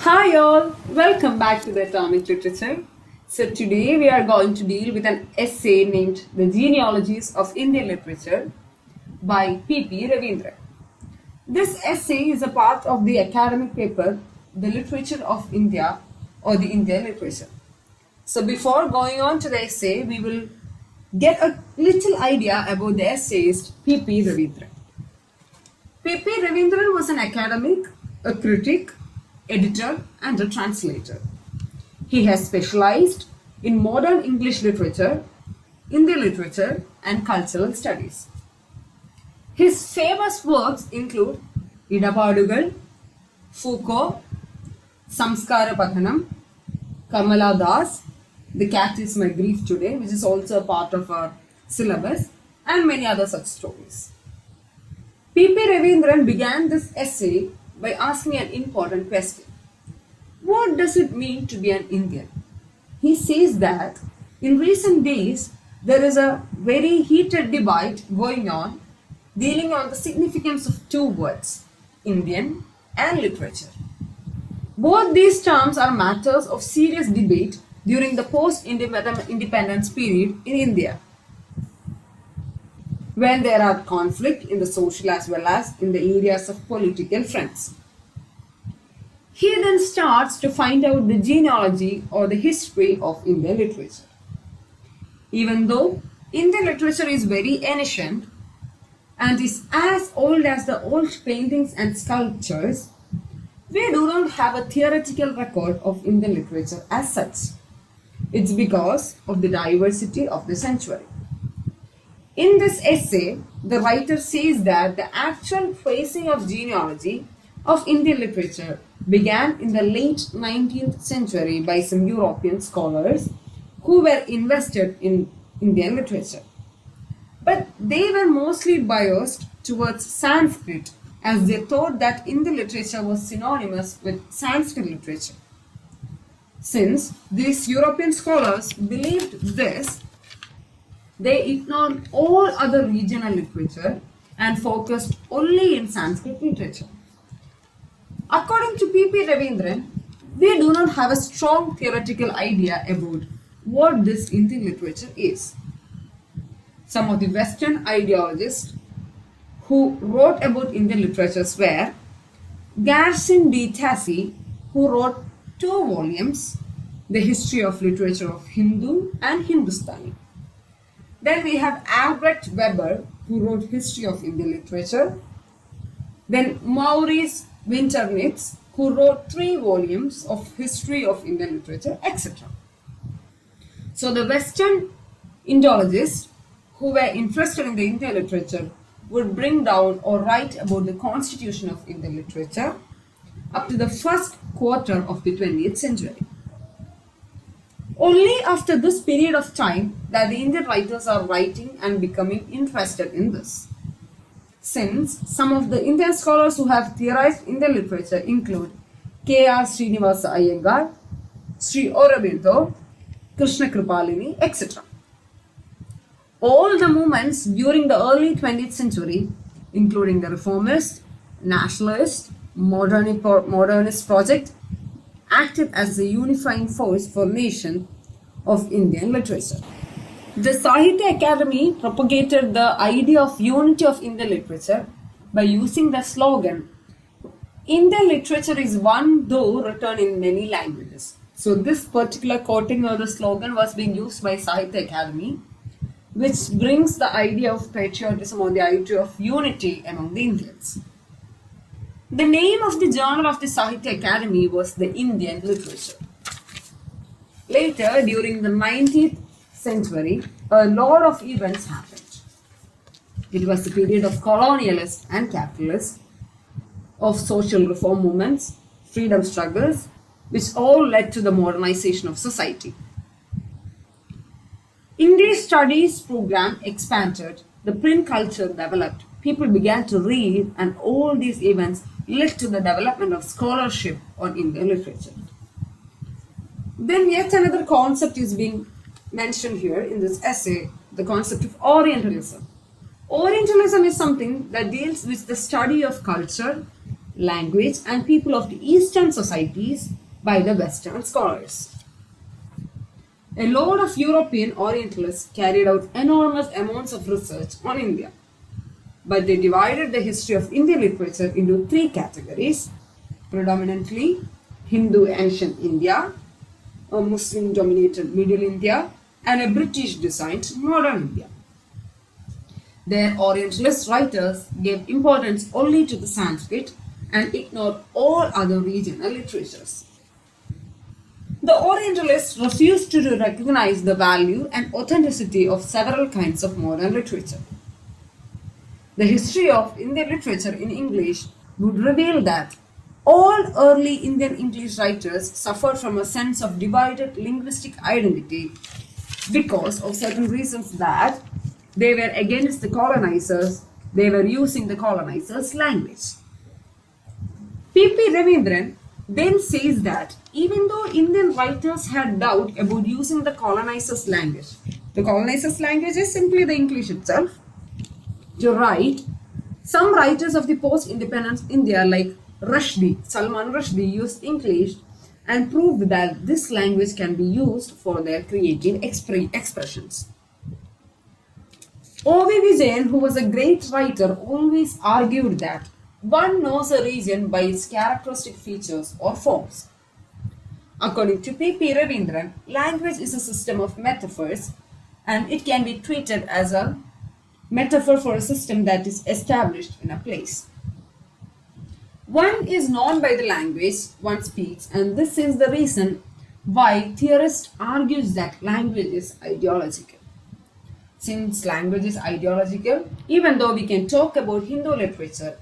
Hi all, welcome back to the Atomic Literature. So today we are going to deal with an essay named The Genealogies of Indian Literature by P.P. Raveendran. This essay is a part of the academic paper The Literature of India or the Indian Literature. So before going on to the essay, we will get a little idea about the essayist P.P. Raveendran. P.P. Raveendran was an academic, a critic, editor, and a translator. He has specialized in modern English literature, Indian literature, and cultural studies. His famous works include Idapadugal, Foucault, Samskara Pathanam, Kamala Das, The Cat is My Grief Today, which is also a part of our syllabus, and many other such stories. P.P. Raveendran began this essay by asking an important question. What does it mean to be an Indian? He says that in recent days there is a very heated debate going on dealing on the significance of two words, Indian and literature. Both these terms are matters of serious debate during the post-independence period in India, when there are conflict in the social as well as in the areas of political fronts. He then starts to find out the genealogy or the history of Indian literature. Even though Indian literature is very ancient and is as old as the old paintings and sculptures, we do not have a theoretical record of Indian literature as such. It's because of the diversity of the century. In this essay, the writer says that the actual tracing of genealogy of Indian literature began in the late 19th century by some European scholars who were invested in Indian literature. But they were mostly biased towards Sanskrit, as they thought that Indian literature was synonymous with Sanskrit literature. Since these European scholars believed this, they ignored all other regional literature and focused only in Sanskrit literature. According to P.P. Raveendran, we do not have a strong theoretical idea about what this Indian literature is. Some of the Western ideologists who wrote about Indian literatures were Garrison D. Tassi, who wrote 2 volumes, The History of Literature of Hindu and Hindustani. Then we have Albrecht Weber, who wrote History of Indian Literature. Then Maurice Winternitz, who wrote 3 volumes of History of Indian Literature, etc. So the Western Indologists who were interested in the Indian literature would bring down or write about the constitution of Indian literature up to the first quarter of the 20th century. Only after this period of time that the Indian writers are writing and becoming interested in this. Since some of the Indian scholars who have theorized Indian literature include K.R. Srinivasa Iyengar, Sri Aurobindo, Krishna Kripalini, etc. All the movements during the early 20th century, including the reformist, nationalist, modernist project, acted as the unifying force for nation of Indian literature. The Sahitya Academy propagated the idea of unity of Indian literature by using the slogan, Indian literature is one though written in many languages. So this particular quoting of the slogan was being used by Sahitya Academy, which brings the idea of patriotism or the idea of unity among the Indians. The name of the journal of the Sahitya Academy was the Indian Literature. Later, during the 19th century, a lot of events happened. It was the period of colonialist and capitalist, of social reform movements, freedom struggles, which all led to the modernization of society. English studies program expanded, the print culture developed, people began to read, and all these events led to the development of scholarship on Indian literature. Then yet another concept is being mentioned here in this essay, the concept of Orientalism. Orientalism is something that deals with the study of culture, language, and people of the Eastern societies by the Western scholars. A lot of European Orientalists carried out enormous amounts of research on India, but they divided the history of Indian literature into three categories: predominantly Hindu ancient India, a Muslim dominated Middle India, and a British designed modern India. Their Orientalist writers gave importance only to the Sanskrit and ignored all other regional literatures. The Orientalists refused to recognize the value and authenticity of several kinds of modern literature. The history of Indian literature in English would reveal that all early Indian English writers suffered from a sense of divided linguistic identity because of certain reasons, that they were against the colonizers, they were using the colonizers' language. P.P. Raveendran then says that even though Indian writers had doubt about using the colonizers' language, the colonizers' language is simply the English itself, to write, some writers of the post-independence India like Salman Rushdie used English and proved that this language can be used for their creative expressions. O.V. Vijayan, who was a great writer, always argued that one knows a region by its characteristic features or forms. According to P.P. Raveendran, language is a system of metaphors, and it can be treated as a metaphor for a system that is established in a place. One is known by the language one speaks, and this is the reason why theorists argue that language is ideological. Since language is ideological, even though we can talk about Hindu literature,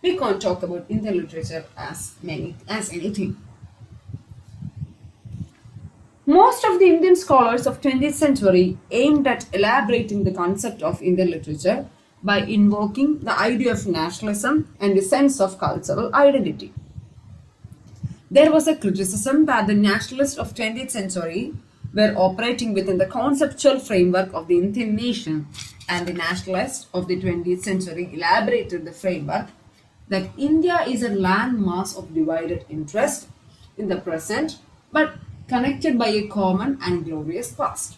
we can't talk about Indian literature as anything. Most of the Indian scholars of 20th century aimed at elaborating the concept of Indian literature by invoking the idea of nationalism and the sense of cultural identity. There was a criticism that the nationalists of 20th century were operating within the conceptual framework of the Indian nation, and the nationalists of the 20th century elaborated the framework that India is a landmass of divided interest in the present, but connected by a common and glorious past.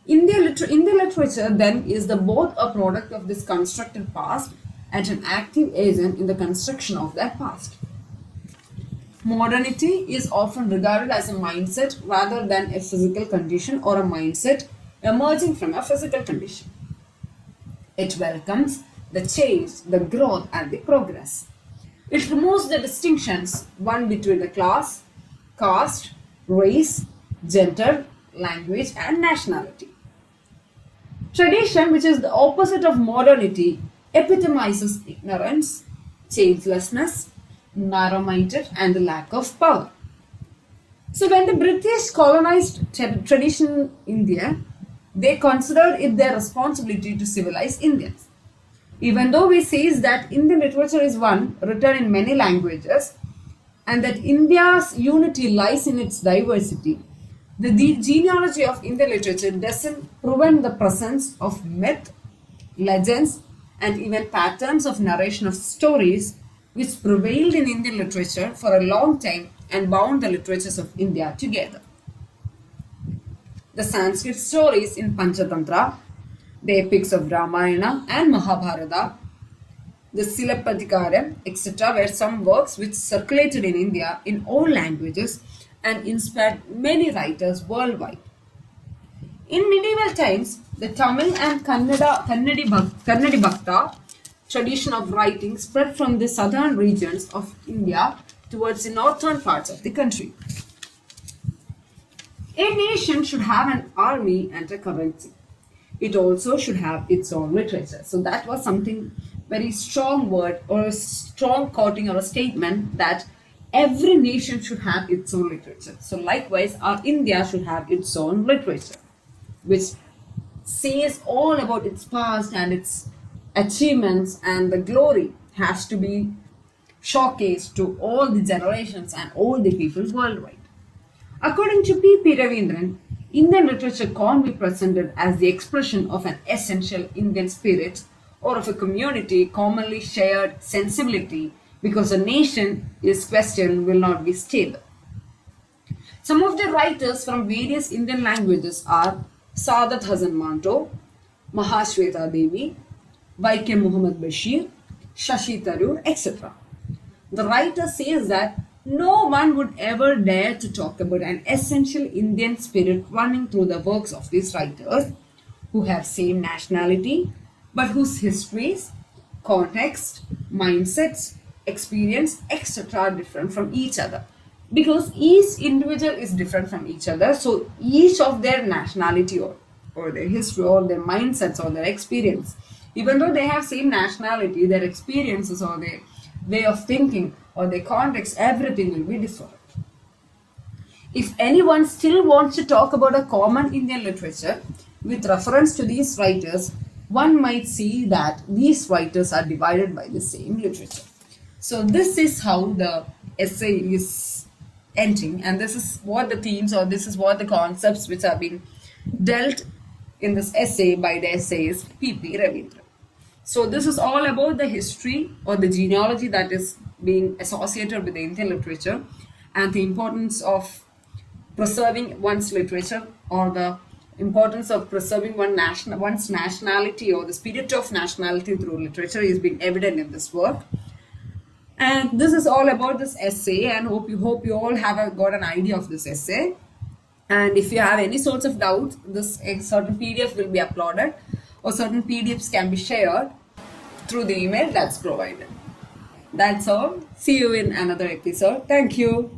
Indian literature then is both a product of this constructed past and an active agent in the construction of that past. Modernity is often regarded as a mindset rather than a physical condition or a mindset emerging from a physical condition. It welcomes the change, the growth, and the progress. It removes the distinctions, one between the class, caste, race, gender, language, and nationality. Tradition, which is the opposite of modernity, epitomizes ignorance, changelessness, narrow-minded, and the lack of power. So when the British colonized traditional India, they considered it their responsibility to civilize Indians. Even though we say that Indian literature is one written in many languages and that India's unity lies in its diversity, the genealogy of Indian literature doesn't prevent the presence of myth, legends, and even patterns of narration of stories which prevailed in Indian literature for a long time and bound the literatures of India together. The Sanskrit stories in Panchatantra, the epics of Ramayana and Mahabharata, the Silappatikaram, etc. were some works which circulated in India in all languages and inspired many writers worldwide. In medieval times, the Tamil and Kannadi Bhakta tradition of writing spread from the southern regions of India towards the northern parts of the country. A nation should have an army and a currency. It also should have its own literature. So that was something very strong word or a strong quoting or a statement that every nation should have its own literature. So likewise, our India should have its own literature, which says all about its past and its achievements, and the glory has to be showcased to all the generations and all the people worldwide. According to P.P. Raveendran, Indian literature can't be presented as the expression of an essential Indian spirit or of a community commonly shared sensibility because a nation is questioned will not be stable. Some of the writers from various Indian languages are Saadat Hasan Manto, Mahashweta Devi, Vaikem Muhammad Bashir, Shashi Tharoor, etc. The writer says that no one would ever dare to talk about an essential Indian spirit running through the works of these writers who have same nationality but whose histories, context, mindsets, experience, etc. are different from each other. Because each individual is different from each other, so each of their nationality or their history or their mindsets or their experience, even though they have same nationality, their experiences or their way of thinking or their context, everything will be different. If anyone still wants to talk about a common Indian literature with reference to these writers, one might see that these writers are divided by the same literature. So this is how the essay is ending, and this is what the themes or this is what the concepts which are being dealt in this essay by the essayist P.P. Raveendran. So this is all about the history or the genealogy that is being associated with the Indian literature and the importance of preserving one's literature or the importance of preserving one's nationality or the spirit of nationality through literature is being evident in this work. And this is all about this essay, and hope you all have got an idea of this essay. And if you have any sorts of doubts, this certain PDF will be uploaded or certain PDFs can be shared through the email that's provided. That's all. See you in another episode. Thank you.